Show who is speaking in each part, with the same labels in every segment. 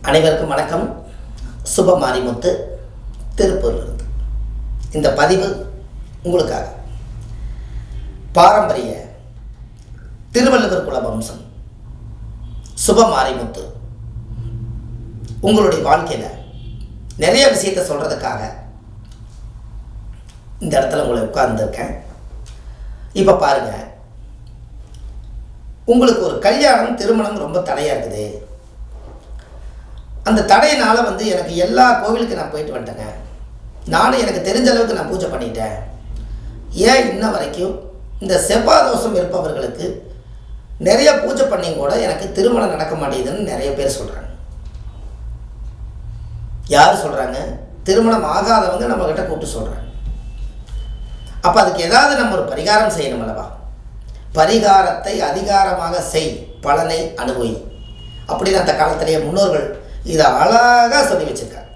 Speaker 1: அனைவருக்கும் வணக்கம். சுப மாரிமுத்து, திருப்பூரிலிருந்து. இந்த பதிவு உங்களுக்காக. பாரம்பரிய திருவள்ளுவர் குல வம்சம் சுப மாரிமுத்து உங்களுடைய வாழ்க்கையில் நிறைய விஷயத்தை சொல்கிறதுக்காக இந்த இடத்துல உங்களை உட்கார்ந்துருக்கேன். இப்போ பாருங்கள், உங்களுக்கு ஒரு கல்யாணம் திருமணம் ரொம்ப தடையாக இருக்குது. அந்த தடையினால் எனக்கு எல்லா கோவிலுக்கு நான் போயிட்டு வந்துட்டேங்க. நானும் எனக்கு தெரிஞ்ச அளவுக்கு நான் பூஜை பண்ணிட்டேன். ஏன் இன்ன வரைக்கும் இந்த செவ்வாய் தோஷம் இருப்பவர்களுக்கு நிறைய பூஜை பண்ணி கூட எனக்கு திருமணம் நடக்க மாட்டேங்குதுன்னு நிறைய பேர் சொல்கிறாங்க. யார் சொல்கிறாங்க? திருமணம் ஆகாதவங்க நம்மக்கிட்ட கூப்பிட்டு சொல்கிறாங்க. அப்போ அதுக்கு ஏதாவது நம்ம ஒரு பரிகாரம் செய்யணும் அல்லவா? பரிகாரத்தை அதிகாரமாக செய், பலனை அனுபவி அப்படின்னு அந்த காலத்திலேயே முன்னோர்கள் இதை அழகாக சொல்லி வச்சிருக்காங்க.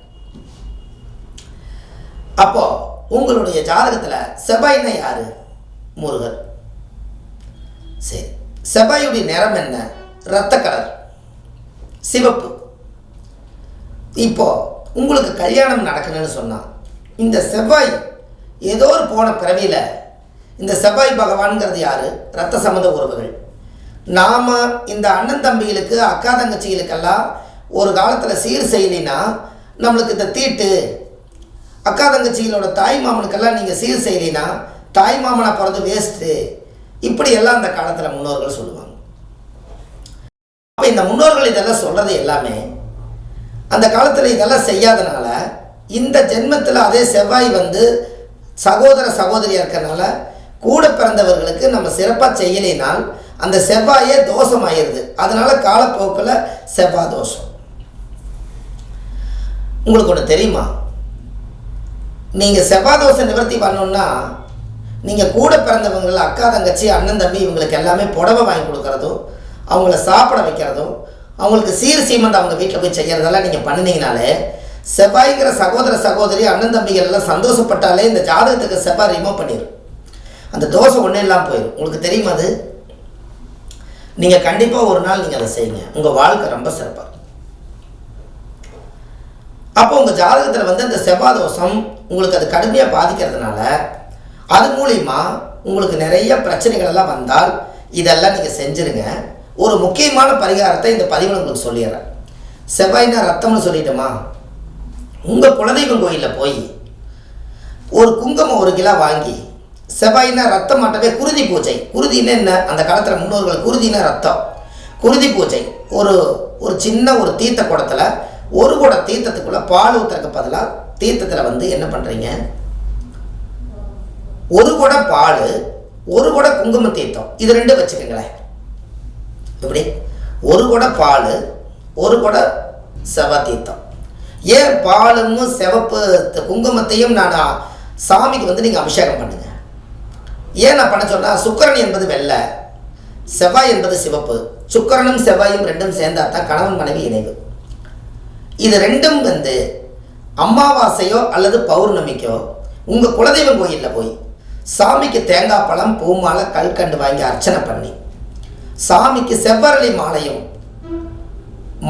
Speaker 1: அப்போ உங்களுடைய ஜாதகத்தில் செவ்வாய்னா யாரு? முருகர். சரி, செவ்வாயுடைய நிறம் என்ன? இரத்த கலர், சிவப்பு. இப்போ உங்களுக்கு கல்யாணம் நடக்கணும்னு சொன்னால் இந்த செவ்வாய் ஏதோ ஒரு போன பிறவியில், இந்த செவ்வாய் பகவான்கிறது யாரு? இரத்த சம்மந்த உறவுகள். நாம் இந்த அண்ணன் தம்பிகளுக்கு அக்கா தங்கச்சிகளுக்கெல்லாம் ஒரு காலத்தில் சீர் செய்யலினா நம்மளுக்கு இந்த தீட்டு, அக்கா தங்கச்சிகளோட தாய் மாமனுக்கெல்லாம் நீங்கள் சீர் செய்யலினா தாய் மாமனை பிறந்து வேஸ்ட்டு, இப்படியெல்லாம் அந்த காலத்தில் முன்னோர்கள் சொல்லுவாங்க. அப்போ இந்த முன்னோர்கள் இதெல்லாம் சொல்கிறது எல்லாமே அந்த காலத்தில் இதெல்லாம் செய்யாதனால இந்த ஜென்மத்தில் அதே செவ்வாய் சகோதர சகோதரியாக இருக்கிறனால கூட பிறந்தவர்களுக்கு நம்ம சிறப்பாக செய்யலினால் அந்த செவ்வாயே தோஷமாயிருது. அதனால் காலப்போக்கில் செவ்வாய் தோஷம். உங்களுக்கு ஒன்று தெரியுமா? நீங்கள் செவ்வாய் தோஷம் நிவர்த்தி பண்ணணுன்னா நீங்கள் கூட பிறந்தவங்களை அக்கா தங்கச்சி அண்ணன் தம்பி இவங்களுக்கு எல்லாமே புடவை வாங்கி கொடுக்குறதும், அவங்கள சாப்பிட வைக்கிறதும், அவங்களுக்கு சீர் சீமண்ட் அவங்க வீட்டில் போய் செய்கிறதெல்லாம் நீங்கள் பண்ணினீங்கனாலே செவ்வாய்ங்கிற சகோதர சகோதரி அண்ணன் தம்பிகள் எல்லாம் சந்தோஷப்பட்டாலே இந்த ஜாதகத்துக்கு செவ்வாய் ரிமூவ் பண்ணிடும். அந்த தோஷம் ஒன்றும் இல்லாமல் போயிடும். உங்களுக்கு தெரியுமா? அது நீங்கள் கண்டிப்பாக ஒரு நாள் நீங்கள் அதை செய்யுங்க. உங்கள் வாழ்க்கை ரொம்ப சிறப்பாக. அப்போ உங்கள் ஜாதகத்தில் அந்த செவ்வாய் தோஷம் உங்களுக்கு அது கடுமையாக பாதிக்கிறதுனால அது மூலிமா உங்களுக்கு நிறைய பிரச்சனைகள் எல்லாம் வந்தால் இதெல்லாம் நீங்கள் செஞ்சுருங்க. ஒரு முக்கியமான பரிகாரத்தை இந்த பதிவில் உங்களுக்கு சொல்லிடுறேன். செவ்வாய்னா ரத்தம்னு சொல்லிட்டோமா? உங்கள் குலதெய்வம் கோயிலில் போய் ஒரு குங்குமம் 1 கிலோ வாங்கி, செவ்வாய்னா ரத்தம் மாட்டவே குருதி பூஜை. குருதின்னு என்ன? அந்த காலத்தில் முன்னோர்கள் குருதினா ரத்தம். குருதி பூஜை ஒரு சின்ன ஒரு தீர்த்த குடத்தில் 1 குடம் தீர்த்தத்துக்குள்ளே பால் ஊற்றுறதுக்கு பதிலாக தீர்த்தத்தில் என்ன பண்ணுறீங்க? 1 குடம் பால், 1 குடம் குங்கும தீர்த்தம், இது 2 வச்சுக்கோங்களேன். இப்படி 1 குடம் பால், 1 குடம் செவ்வாய் தீர்த்தம். ஏன் பாலும் சிவப்பு குங்குமத்தையும் நான் சாமிக்கு நீங்கள் அபிஷேகம் பண்ணுங்க. ஏன் நான் பண்ண சொன்னால், சுக்கிரன் என்பது வெள்ளை, செவ்வாய் என்பது சிவப்பு. சுக்கிரனும் செவ்வாயும் 2 சேர்ந்தா தான் கணவன் மனைவி இணைவு. இது 2ம் அமாவாசையோ அல்லது பௌர்ணமிக்கோ உங்கள் குலதெய்வம் கோயிலில் போய் சாமிக்கு தேங்காய் பழம், பூமாலை, கல்கண்டு வாங்கி அர்ச்சனை பண்ணி, சாமிக்கு செவ்வரளி மாலையும்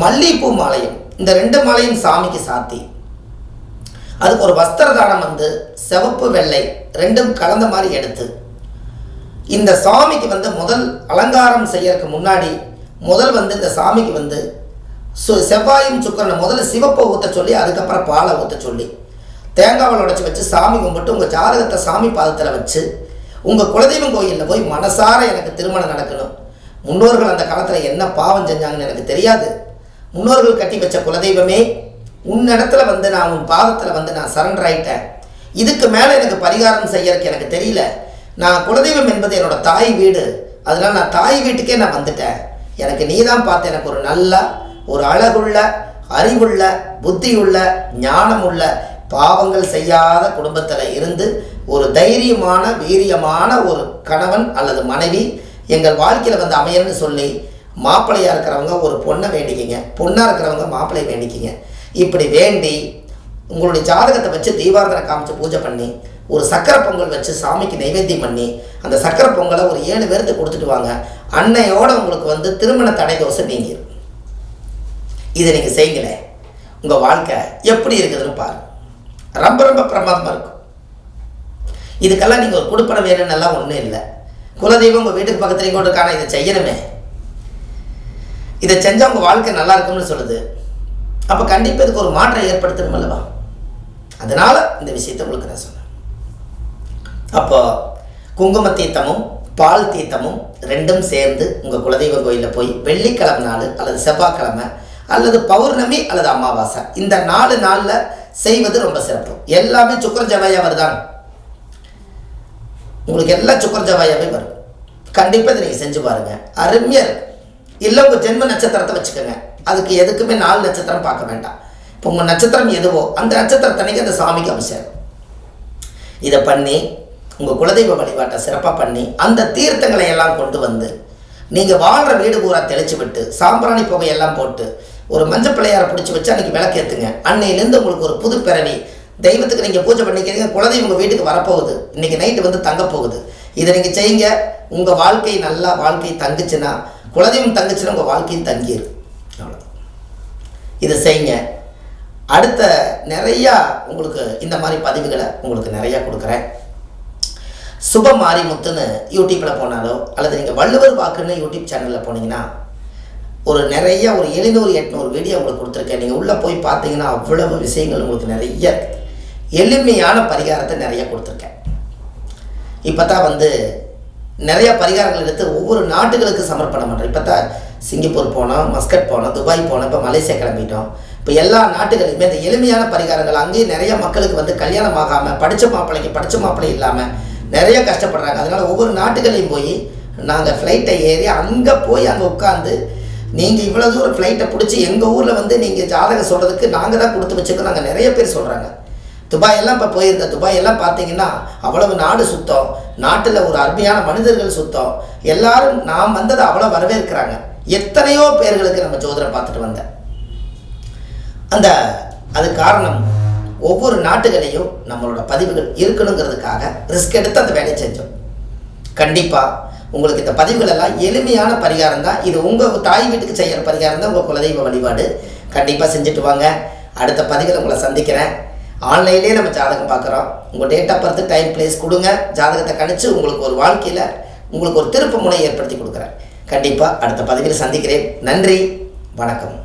Speaker 1: மல்லிகைப்பூ மாலையும், இந்த 2 மாலையும் சாமிக்கு சாத்தி, அதுக்கு ஒரு வஸ்திர தானம் சிவப்பு வெள்ளை 2ம் கலந்த மாதிரி எடுத்து, இந்த சாமிக்கு முதல் அலங்காரம் செய்யறதுக்கு முன்னாடி முதல் இந்த சாமிக்கு செவ்வாயும் சுக்கிரனை முதல்ல சிவப்பை ஊற்ற சொல்லி, அதுக்கப்புறம் பாலை ஊற்ற சொல்லி, தேங்காவில் உடைச்சி வச்சு சாமி கும்பிட்டு உங்கள் ஜாதகத்தை சாமி பாதத்தில் வச்சு உங்கள் குலதெய்வம் கோயிலில் போய் மனசார எனக்கு திருமணம் நடக்கணும். முன்னோர்கள் அந்த காலத்தில் என்ன பாவம் செஞ்சாங்கன்னு எனக்கு தெரியாது. முன்னோர்கள் கட்டி வச்ச குலதெய்வமே, உன்னிடத்துல நான் உன் பாதத்தில் நான் சரண்டர் ஆகிட்டேன். இதுக்கு மேலே எனக்கு பரிகாரம் செய்யறதுக்கு எனக்கு தெரியல. நான் குலதெய்வம் என்பது என்னோடய தாய் வீடு. அதனால் நான் தாய் வீட்டுக்கே நான் வந்துட்டேன். எனக்கு நீ தான் பார்த்து எனக்கு ஒரு நல்ல, ஒரு அழகுள்ள, அறிவுள்ள, புத்தியுள்ள, ஞானமுள்ள, பாவங்கள் செய்யாத குடும்பத்தில் இருந்து ஒரு தைரியமான வீரியமான ஒரு கணவன் அல்லது மனைவி எங்கள் வாழ்க்கையில் அமையணும்னு சொல்லி மாப்பிள்ளையாக இருக்கிறவங்க ஒரு பொண்ணை வேண்டிக்கிங்க, பொண்ணாக இருக்கிறவங்க மாப்பிள்ளை வேண்டிக்கிங்க. இப்படி வேண்டி உங்களுடைய ஜாதகத்தை வச்சு தீபாராதனை காமிச்சு பூஜை பண்ணி ஒரு சக்கரை பொங்கல் வச்சு சாமிக்கு நைவேத்தியம் பண்ணி அந்த சக்கரை பொங்கலை ஒரு 7 பேருக்கு கொடுத்துட்டு வாங்க. அன்னையோடு உங்களுக்கு திருமண தடை தோசை நீங்கிடும். இதை நீங்கள் செய்யுங்களேன். உங்கள் வாழ்க்கை எப்படி இருக்குதுன்னு பாருங்கள். ரொம்ப ரொம்ப பிரமாதமாக இருக்கும். இதுக்கெல்லாம் நீங்கள் ஒரு கொடுப்பனம் வேணும்னெல்லாம் ஒன்றும் இல்லை. குலதெய்வம் உங்கள் வீட்டுக்கு பக்கத்துல கூட இருக்கான, இதை செய்யணுமே, இதை செஞ்சால் உங்கள் வாழ்க்கை நல்லா இருக்கும்னு சொல்லுது. அப்போ கண்டிப்பாக இதுக்கு ஒரு மாற்றம் ஏற்படுத்தணும் அல்லவா? அதனால் இந்த விஷயத்தை உங்களுக்கு நான் சொன்னேன். அப்போ குங்கும தீர்த்தமும் பால் தீர்த்தமும் ரெண்டும் சேர்ந்து உங்கள் குலதெய்வ கோயிலில் போய் வெள்ளிக்கிழமை நாள் அல்லது செவ்வாய்க்கிழமை அல்லது பௌர்ணமி அல்லது அமாவாசை இந்த 4 நாளில் செய்வது ரொம்ப சிறப்பு. எல்லாமே சுக்கர ஜவாயா வருதாங்க, உங்களுக்கு எல்லாம் சுக்கர ஜவாயாவே வரும். கண்டிப்பாக இதை நீங்கள் செஞ்சு பாருங்கள், அருமையாக இருக்கும். இல்லை உங்கள் ஜென்ம நட்சத்திரத்தை வச்சுக்கோங்க, அதுக்கு எதுக்குமே 4 நட்சத்திரம் பார்க்க வேண்டாம். இப்போ உங்கள் நட்சத்திரம் எதுவோ அந்த நட்சத்திரத்தன்னைக்கு அந்த சாமிக்கு அபிஷேகம் இதை பண்ணி உங்கள் குலதெய்வ வழிபாட்டை சிறப்பாக பண்ணி அந்த தீர்த்தங்களை எல்லாம் கொண்டு வந்து நீங்கள் வாழ்கிற வீடு பூரா தெளிச்சு விட்டு சாம்பிராணி புகையெல்லாம் போட்டு ஒரு மஞ்சள் பிள்ளையாரை பிடிச்சி வச்சு அன்றைக்கி விளக்கேற்றுங்க. அன்னையிலேருந்து உங்களுக்கு ஒரு புது பிறவி. தெய்வத்துக்கு நீங்கள் பூஜை பண்ணிக்கிறீங்க, குலதெய்வம் உங்கள் வீட்டுக்கு வரப்போகுது, இன்றைக்கி நைட்டு வந்து தங்க போகுது. இதை நீங்கள் செய்யுங்க. உங்கள் வாழ்க்கை நல்லா வாழ்க்கை தங்குச்சுன்னா, குலதெய்வம் தங்குச்சுன்னா உங்கள் வாழ்க்கையும் தங்கிடும். அவ்வளோ இதை செய்யுங்க. அடுத்த நிறையா உங்களுக்கு இந்த மாதிரி பதிவுகளை உங்களுக்கு நிறையா கொடுக்குறேன். சுப மாரிமுத்துன்னு யூடியூப்பில் போனாலோ அல்லது நீங்கள் வள்ளுவர் வாக்குன்னு யூடியூப் சேனலில் போனீங்கன்னா ஒரு 700-800 வீடியோ உங்களுக்கு கொடுத்துருக்கேன். நீங்கள் உள்ளே போய் பார்த்தீங்கன்னா அவ்வளவு விஷயங்கள் உங்களுக்கு நிறைய எளிமையான பரிகாரத்தை நிறைய கொடுத்துருக்கேன். இப்போ தான் நிறையா பரிகாரங்கள் எடுத்து ஒவ்வொரு நாட்டுகளுக்கு சமர்ப்பணம் பண்ணுறேன். இப்போ தான் சிங்கப்பூர் போனோம், மஸ்கட் போனோம், துபாய் போனோம், இப்போ மலேசியா கிளம்பிட்டோம். இப்போ எல்லா நாட்டுகளுமே இந்த எளிமையான பரிகாரங்கள் அங்கேயும் நிறைய மக்களுக்கு கல்யாணம் ஆகாமல் படித்த மாப்பிள்ளை இல்லாமல் நிறைய கஷ்டப்படுறாங்க. அதனால் ஒவ்வொரு நாட்டுகளையும் போய் நாங்கள் ஃப்ளைட்டை ஏறி அங்கே போய் அங்கே உட்காந்து நீங்கள் இவ்வளோ தூரம் ஃப்ளைட்டை பிடிச்சி எங்கள் ஊரில் நீங்கள் ஜாதகம் சொல்கிறதுக்கு நாங்கள் தான் கொடுத்து வச்சுக்கோம். நாங்கள் நிறைய பேர் சொல்கிறாங்க. துபாயெல்லாம் இப்போ போயிருந்தேன். துபாயெல்லாம் பார்த்தீங்கன்னா அவ்வளவு நாடு சுத்தம், நாட்டில் ஒரு அருமையான மனிதர்கள் சுத்தம், எல்லாரும் நாம் வந்ததை அவ்வளோ வரவேற்கிறாங்க. எத்தனையோ பேர்களுக்கு நம்ம ஜோதிடம் பார்த்துட்டு வந்தேன். அது காரணம் ஒவ்வொரு நாட்டுகளையும் நம்மளோட பதிவுகள் இருக்கணுங்கிறதுக்காக ரிஸ்க் எடுத்து அந்த வேலையை செஞ்சோம். கண்டிப்பாக உங்களுக்கு இந்த பதிவுகள் எல்லாம் எளிமையான பரிகாரம் தான். இது உங்கள் தாய் வீட்டுக்கு செய்கிற பரிகாரம் தான், உங்கள் குலதெய்வ வழிபாடு. கண்டிப்பாக செஞ்சுட்டு வாங்க. அடுத்த பதிவில் உங்களை சந்திக்கிறேன். ஆன்லைன்லேயே நம்ம ஜாதகம் பார்க்குறோம். உங்கள் date of birth, time, place கொடுங்க. ஜாதகத்தை கணிச்சு உங்களுக்கு ஒரு வாழ்க்கையில் உங்களுக்கு ஒரு திருப்பு முனை ஏற்படுத்தி கொடுக்குறேன். கண்டிப்பாக அடுத்த பதிவில் சந்திக்கிறேன். நன்றி, வணக்கம்.